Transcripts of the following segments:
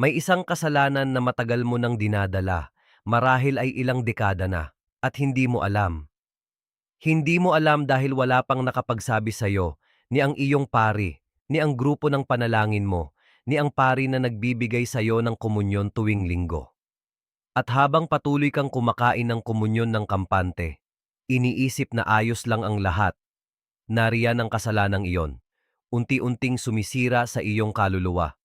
May isang kasalanan na matagal mo nang dinadala, marahil ay ilang dekada na, at hindi mo alam. Hindi mo alam dahil wala pang nakapagsabi sa'yo, ni ang iyong pari, ni ang grupo ng panalangin mo, ni ang pari na nagbibigay sa'yo ng komunyon tuwing linggo. At habang patuloy kang kumakain ng komunyon ng kampante, iniisip na ayos lang ang lahat, nariyan ang kasalanang iyon. Unti-unting sumisira sa iyong kaluluwa.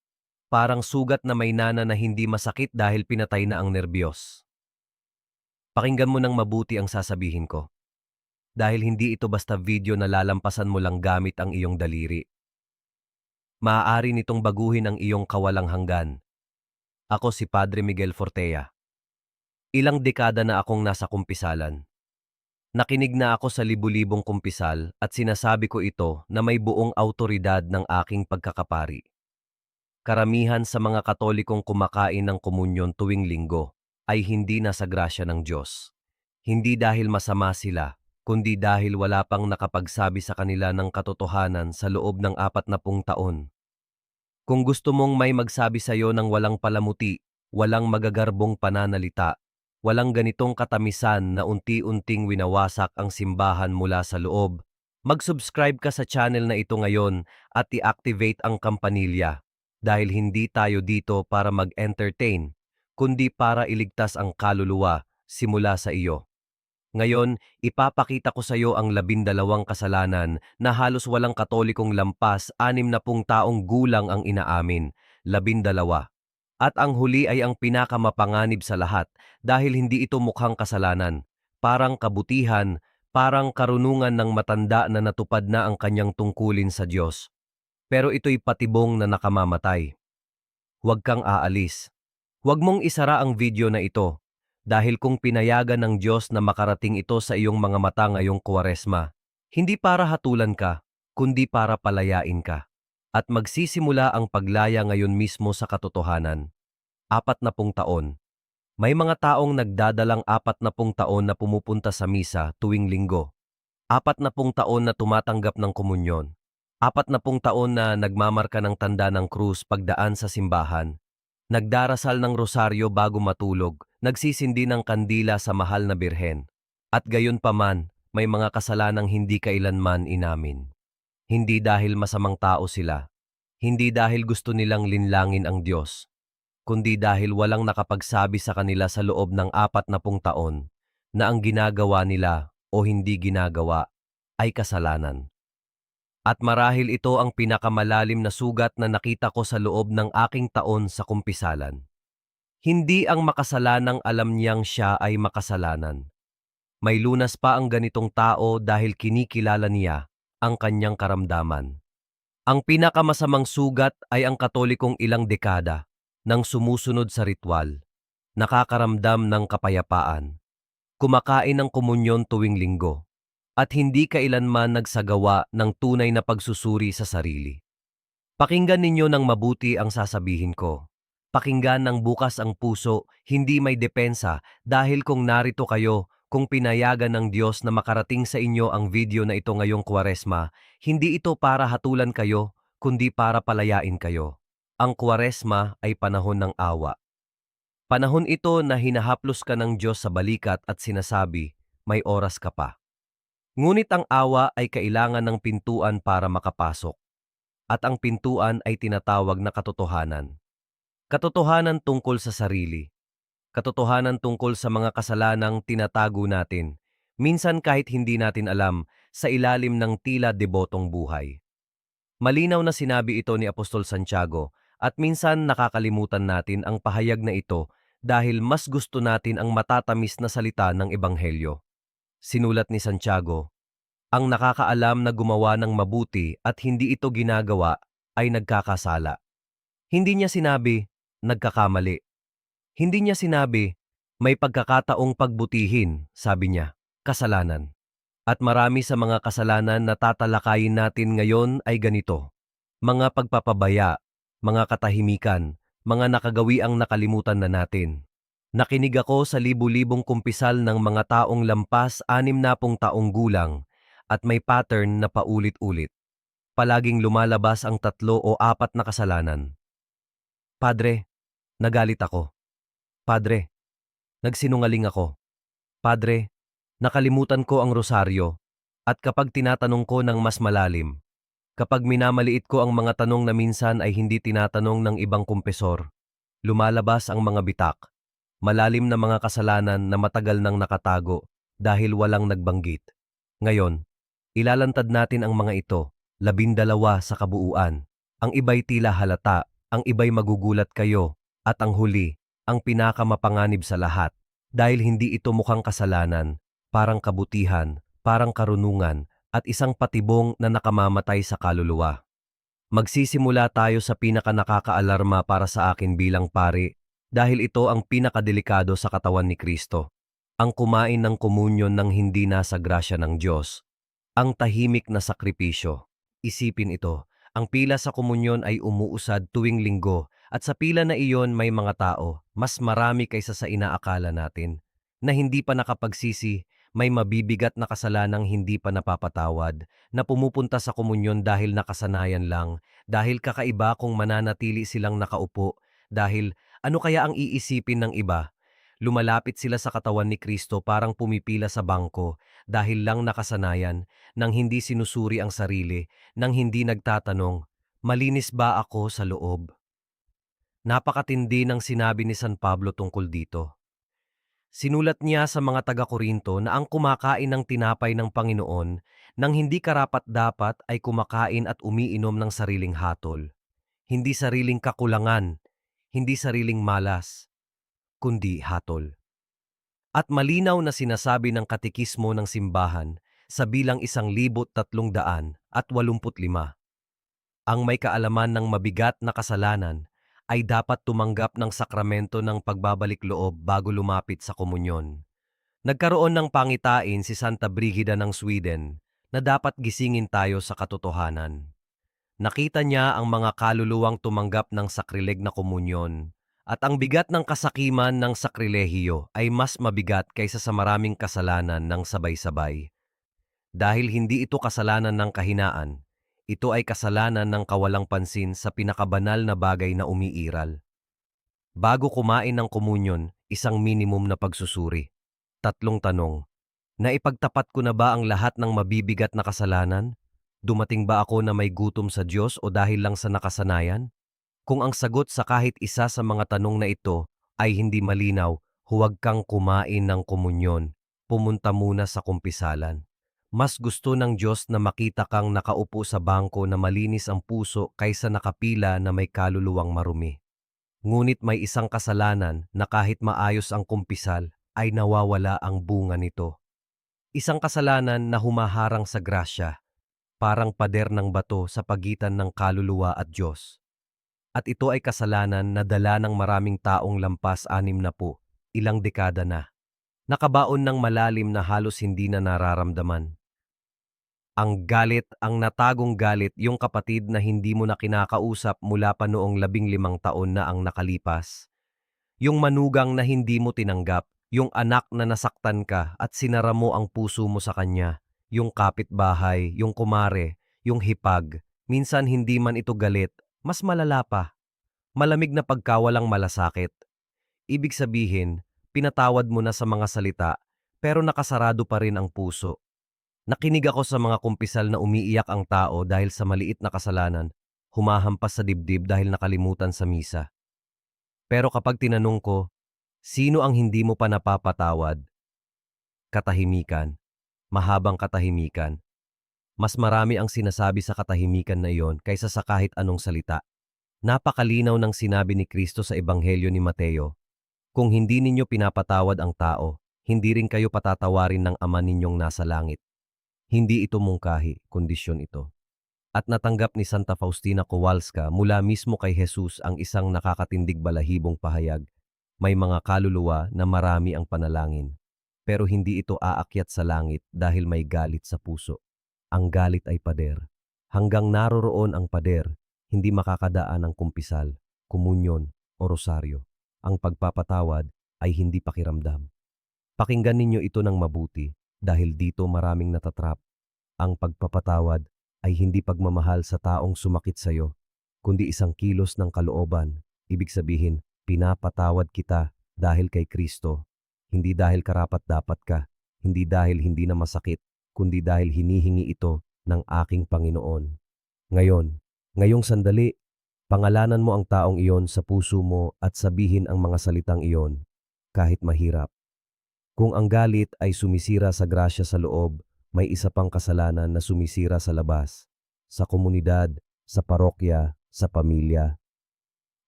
Parang sugat na may nana na hindi masakit dahil pinatay na ang nerbiyos. Pakinggan mo ng mabuti ang sasabihin ko. Dahil hindi ito basta video na lalampasan mo lang gamit ang iyong daliri. Maaari nitong baguhin ang iyong kawalang hanggan. Ako si Padre Miguel Fortea. Ilang dekada na akong nasa kumpisalan. Nakinig na ako sa libu-libong kumpisal at sinasabi ko ito na may buong autoridad ng aking pagkakapari. Karamihan sa mga Katolikong kumakain ng komunyon tuwing linggo ay hindi nasa grasya ng Diyos. Hindi dahil masama sila, kundi dahil wala pang nakapagsabi sa kanila ng katotohanan sa loob ng 40 taon. Kung gusto mong may magsabi sa iyo ng walang palamuti, walang magagarbong pananalita, walang ganitong katamisan na unti-unting winawasak ang simbahan mula sa loob, mag-subscribe ka sa channel na ito ngayon at i-activate ang kampanilya dahil hindi tayo dito para mag-entertain, kundi para iligtas ang kaluluwa simula sa iyo. Ngayon, ipapakita ko sa iyo ang 12 kasalanan na halos walang Katolikong lampas 60 taong gulang ang inaamin, 12. At ang huli ay ang pinakamapanganib sa lahat dahil hindi ito mukhang kasalanan, parang kabutihan, parang karunungan ng matanda na natupad na ang kanyang tungkulin sa Diyos. Pero ito'y patibong na nakamamatay. Huwag kang aalis. Huwag mong isara ang video na ito. Dahil kung pinayagan ng Diyos na makarating ito sa iyong mga mata ngayong Kwaresma, hindi para hatulan ka, kundi para palayain ka. At magsisimula ang paglaya ngayon mismo sa katotohanan. 40 taon. May mga taong nagdadalang 40 taon na pumupunta sa misa tuwing linggo. 40 taon na tumatanggap ng komunyon. 40 taon na nagmamarka ng tanda ng krus pagdaan sa simbahan. Nagdarasal ng rosaryo bago matulog, nagsisindi ng kandila sa mahal na birhen. At gayon pa man, may mga kasalanang hindi kailanman inamin. Hindi dahil masamang tao sila, hindi dahil gusto nilang linlangin ang Diyos, kundi dahil walang nakapagsabi sa kanila sa loob ng 40 taon na ang ginagawa nila o hindi ginagawa ay kasalanan. At marahil ito ang pinakamalalim na sugat na nakita ko sa loob ng aking taon sa kumpisalan. Hindi ang makasalanang alam niyang siya ay makasalanan. May lunas pa ang ganitong tao dahil kinikilala niya ang kanyang karamdaman. Ang pinakamasamang sugat ay ang Katolikong ilang dekada nang sumusunod sa ritual, nakakaramdam ng kapayapaan, kumakain ng komunyon tuwing linggo, at hindi kailanman nagsagawa ng tunay na pagsusuri sa sarili. Pakinggan ninyo ng mabuti ang sasabihin ko. Pakinggan ng bukas ang puso, hindi may depensa, dahil kung narito kayo, kung pinayagan ng Diyos na makarating sa inyo ang video na ito ngayong Kwaresma, hindi ito para hatulan kayo, kundi para palayain kayo. Ang Kwaresma ay panahon ng awa. Panahon ito na hinahaplos ka ng Diyos sa balikat at sinasabi, may oras ka pa. Ngunit ang awa ay kailangan ng pintuan para makapasok. At ang pintuan ay tinatawag na katotohanan. Katotohanan tungkol sa sarili. Katotohanan tungkol sa mga kasalanang tinatago natin, minsan kahit hindi natin alam, sa ilalim ng tila debotong buhay. Malinaw na sinabi ito ni Apostol Santiago at minsan nakakalimutan natin ang pahayag na ito dahil mas gusto natin ang matatamis na salita ng Ebanghelyo. Sinulat ni Santiago, ang nakakaalam na gumawa ng mabuti at hindi ito ginagawa ay nagkakasala. Hindi niya sinabi, nagkakamali. Hindi niya sinabi, may pagkakataong pagbutihin, sabi niya, kasalanan. At marami sa mga kasalanan na tatalakayin natin ngayon ay ganito. Mga pagpapabaya, mga katahimikan, mga nakagawiang nakalimutan na natin. Nakinig ako sa libu-libong kumpisal ng mga taong lampas 60 taong gulang at may pattern na paulit-ulit. Palaging lumalabas ang 3 o 4 na kasalanan. Padre, Nagalit ako. Padre, nagsinungaling ako. Padre, nakalimutan ko ang rosaryo. At kapag tinatanong ko ng mas malalim, kapag minamaliit ko ang mga tanong na minsan ay hindi tinatanong ng ibang kumpesor, lumalabas ang mga bitak, malalim na mga kasalanan na matagal nang nakatago dahil walang nagbanggit. Ngayon, ilalantad natin ang mga ito, 12 sa kabuuan. Ang iba'y tila halata, ang iba'y magugulat kayo, at ang huli, ang pinakamapanganib sa lahat. Dahil hindi ito mukhang kasalanan, parang kabutihan, parang karunungan, at isang patibong na nakamamatay sa kaluluwa. Magsisimula tayo sa pinakanakakaalarma para sa akin bilang pari, dahil ito ang pinakadelikado sa katawan ni Kristo. Ang kumain ng komunyon ng hindi nasa grasya ng Diyos. Ang tahimik na sakripisyo. Isipin ito, ang pila sa komunyon ay umuusad tuwing linggo at sa pila na iyon may mga tao, mas marami kaysa sa inaakala natin, na hindi pa nakapagsisi, may mabibigat na kasalanang hindi pa napapatawad, na pumupunta sa komunyon dahil nakasanayan lang, dahil kakaiba kung mananatili silang nakaupo, dahil ano kaya ang iisipin ng iba? Lumalapit sila sa katawan ni Kristo parang pumipila sa bangko dahil lang nakasanayan, nang hindi sinusuri ang sarili, nang hindi nagtatanong, malinis ba ako sa loob? Napakatindi ng sinabi ni San Pablo tungkol dito. Sinulat niya sa mga taga-Korinto na ang kumakain ng tinapay ng Panginoon nang hindi karapat-dapat ay kumakain at umiinom ng sariling hatol. Hindi sariling kakulangan, hindi sariling malas, kundi hatol. At malinaw na sinasabi ng katekismo ng simbahan sa bilang 1385, ang may kaalaman ng mabigat na kasalanan ay dapat tumanggap ng sakramento ng pagbabalik loob bago lumapit sa komunyon. Nagkaroon ng pangitain si Santa Brigida ng Sweden na dapat gisingin tayo sa katotohanan. Nakita niya ang mga kaluluwang tumanggap ng sakrileg na komunyon at ang bigat ng kasakiman ng sakrilehiyo ay mas mabigat kaysa sa maraming kasalanan ng sabay-sabay. Dahil hindi ito kasalanan ng kahinaan, ito ay kasalanan ng kawalang pansin sa pinakabanal na bagay na umiiral. Bago kumain ng komunyon, isang minimum na pagsusuri. 3 tanong. Naipagtapat ko na ba ang lahat ng mabibigat na kasalanan? Dumating ba ako na may gutom sa Diyos o dahil lang sa nakasanayan? Kung ang sagot sa kahit isa sa mga tanong na ito ay hindi malinaw, huwag kang kumain ng komunyon. Pumunta muna sa kumpisalan. Mas gusto ng Diyos na makita kang nakaupo sa bangko na malinis ang puso kaysa nakapila na may kaluluwang marumi. Ngunit may isang kasalanan na kahit maayos ang kumpisal, ay nawawala ang bunga nito. Isang kasalanan na humaharang sa grasya, parang pader ng bato sa pagitan ng kaluluwa at Diyos. At ito ay kasalanan na dala ng maraming taong lampas 60, ilang dekada na. Nakabaon ng malalim na halos hindi na nararamdaman. Ang galit, ang natagong galit, yung kapatid na hindi mo na kinakausap mula pa noong 15 taon na ang nakalipas. Yung manugang na hindi mo tinanggap, yung anak na nasaktan ka at sinara mo ang puso mo sa kanya, yung kapitbahay, yung kumare, yung hipag. Minsan hindi man ito galit, mas malala pa. Malamig na pagkawalang malasakit. Ibig sabihin, pinatawad mo na sa mga salita, pero nakasarado pa rin ang puso. Nakinig ako sa mga kumpisal na umiiyak ang tao dahil sa maliit na kasalanan, humahampas sa dibdib dahil nakalimutan sa misa. Pero kapag tinanong ko, sino ang hindi mo pa napapatawad? Katahimikan. Mahabang katahimikan. Mas marami ang sinasabi sa katahimikan na iyon kaysa sa kahit anong salita. Napakalinaw ng sinabi ni Kristo sa Ebanghelyo ni Mateo. Kung hindi ninyo pinapatawad ang tao, hindi rin kayo patatawarin ng Ama ninyong nasa langit. Hindi ito mungkahi, kondisyon ito. At natanggap ni Santa Faustina Kowalska mula mismo kay Jesus ang isang nakakatindig balahibong pahayag. May mga kaluluwa na marami ang panalangin, pero hindi ito aakyat sa langit dahil may galit sa puso. Ang galit ay pader. Hanggang naroroon ang pader, hindi makakadaan ang kumpisal, komunyon o rosaryo. Ang pagpapatawad ay hindi pakiramdam. Pakinggan ninyo ito ng mabuti dahil dito maraming natatrap. Ang pagpapatawad ay hindi pagmamahal sa taong sumakit sa iyo, kundi isang kilos ng kalooban. Ibig sabihin, Pinapatawad kita dahil kay Kristo, hindi dahil karapat-dapat ka, hindi dahil hindi na masakit, kundi dahil hinihingi ito ng aking Panginoon. Ngayon, ngayong sandali, pangalanan mo ang taong iyon sa puso mo at sabihin ang mga salitang iyon, kahit mahirap. Kung ang galit ay sumisira sa grasya sa loob, may isa pang kasalanan na sumisira sa labas, sa komunidad, sa parokya, sa pamilya.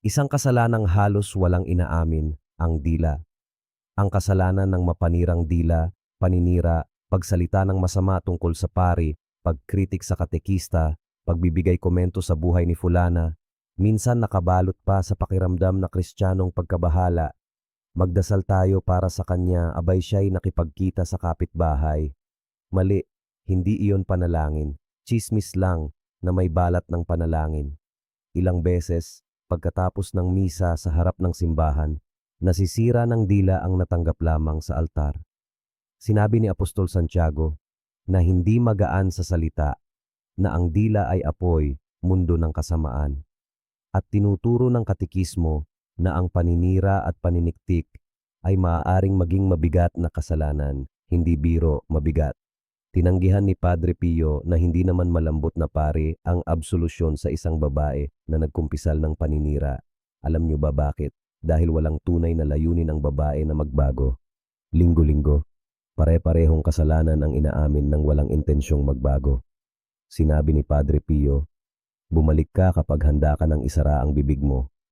Isang kasalanang halos walang inaamin, ang dila. Ang kasalanan ng mapanirang dila, paninira, pagsalita ng masama tungkol sa pari, pagkritik sa katekista, pagbibigay komento sa buhay ni fulana, minsan nakabalot pa sa pakiramdam na Kristiyanong pagkabahala. Magdasal tayo para sa kanya, abay siya'y nakipagkita sa kapitbahay. Mali, hindi iyon panalangin, tsismis lang na may balat ng panalangin. Ilang beses, pagkatapos ng misa sa harap ng simbahan, nasisira ng dila ang natanggap lamang sa altar. Sinabi ni Apostol Santiago na hindi magaan sa salita, na ang dila ay apoy, mundo ng kasamaan. At tinuturo ng katekismo na ang paninira at paniniktik ay maaaring maging mabigat na kasalanan, hindi biro, mabigat. Tinanggihan ni Padre Pio na hindi naman malambot na pari ang absolusyon sa isang babae na nagkumpisal ng paninira. Alam niyo ba bakit? Dahil walang tunay na layunin ang babae na magbago. Linggo-linggo, pare-parehong kasalanan ang inaamin ng walang intensyong magbago. Sinabi ni Padre Pio, bumalik ka kapag handa ka ng isara ang bibig mo.